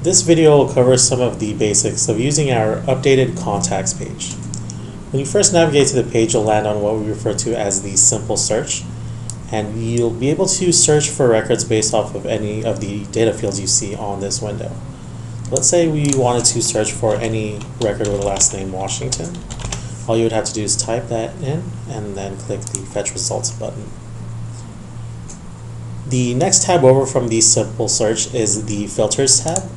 This video will cover some of the basics of using our updated contacts page. When you first navigate to the page, you'll land on what we refer to as the simple search, and you'll be able to search for records based off of any of the data fields you see on this window. Let's say we wanted to search for any record with the last name Washington. All you would have to do is type that in and then click the Fetch Results button. The next tab over from the simple search is the Filters tab,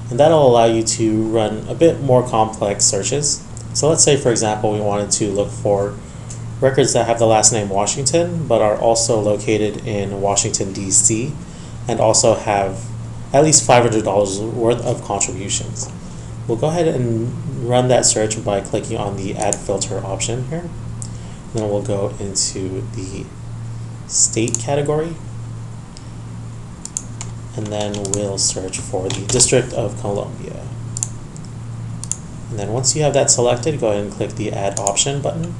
and that'll allow you to run a bit more complex searches. So let's say, for example, we wanted to look for records that have the last name Washington but are also located in Washington, D.C. and also have at least $500 worth of contributions. We'll go ahead and run that search by clicking on the Add Filter option here. Then we'll go into the State category, and then we'll search for the District of Columbia. And then once you have that selected, go ahead and click the Add Option button.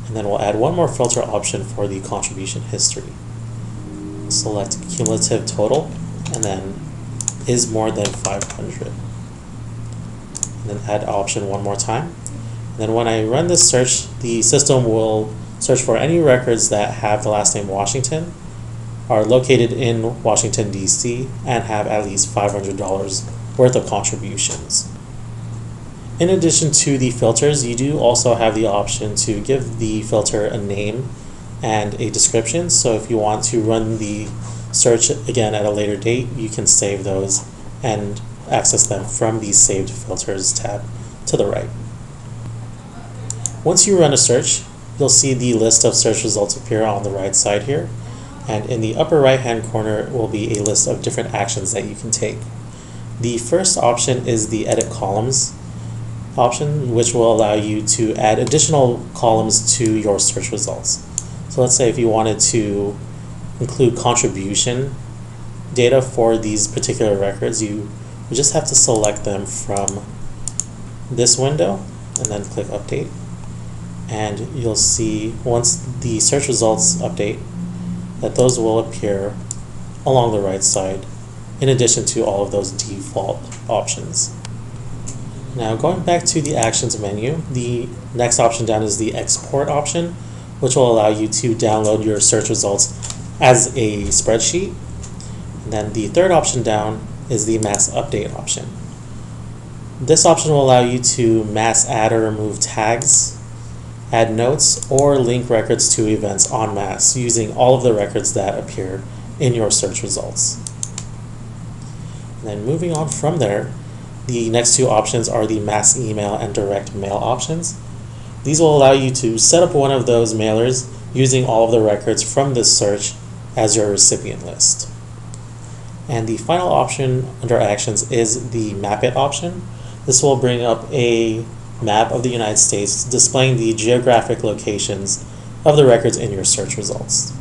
And then we'll add one more filter option for the contribution history. Select Cumulative Total, and then is more than 500. And then add option one more time. And then when I run this search, the system will search for any records that have the last name Washington, are located in Washington, D.C., and have at least $500 worth of contributions. In addition to the filters, you do also have the option to give the filter a name and a description. So if you want to run the search again at a later date, you can save those and access them from the Saved Filters tab to the right. Once you run a search, you'll see the list of search results appear on the right side here. And in the upper right hand corner will be a list of different actions that you can take. The first option is the Edit Columns option, which will allow you to add additional columns to your search results. So let's say if you wanted to include contribution data for these particular records, you just have to select them from this window and then click Update. And you'll see once the search results update that those will appear along the right side in addition to all of those default options. Now going back to the Actions menu, the next option down is the Export option, which will allow you to download your search results as a spreadsheet. And then the third option down is the Mass Update option. This option will allow you to mass add or remove tags, add notes, or link records to events en masse using all of the records that appear in your search results. And then moving on from there, the next two options are the Mass Email and Direct Mail options. These will allow you to set up one of those mailers using all of the records from this search as your recipient list. And the final option under Actions is the Map It option. This will bring up a map of the United States displaying the geographic locations of the records in your search results.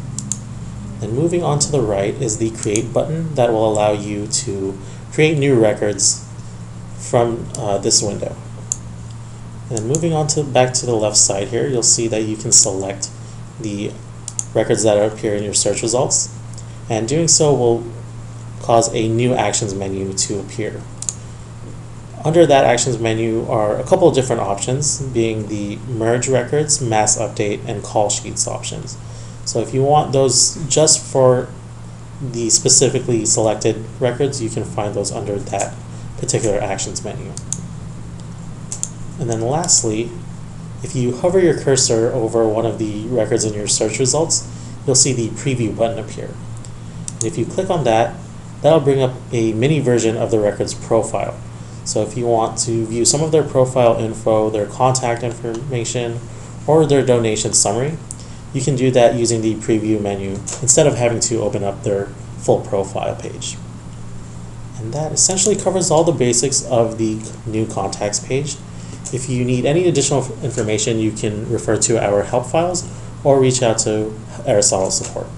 And moving on to the right is the Create button that will allow you to create new records from this window. And then moving on to back to the left side here, you'll see that you can select the records that appear in your search results, and doing so will cause a new Actions menu to appear. Under that Actions menu are a couple of different options, being the Merge Records, Mass Update, and Call Sheets options. So if you want those just for the specifically selected records, you can find those under that particular Actions menu. And then lastly, if you hover your cursor over one of the records in your search results, you'll see the Preview button appear. And if you click on that, that'll bring up a mini version of the record's profile. So if you want to view some of their profile info, their contact information, or their donation summary, you can do that using the Preview menu instead of having to open up their full profile page. And that essentially covers all the basics of the new contacts page. If you need any additional information, you can refer to our help files or reach out to Aristotle support.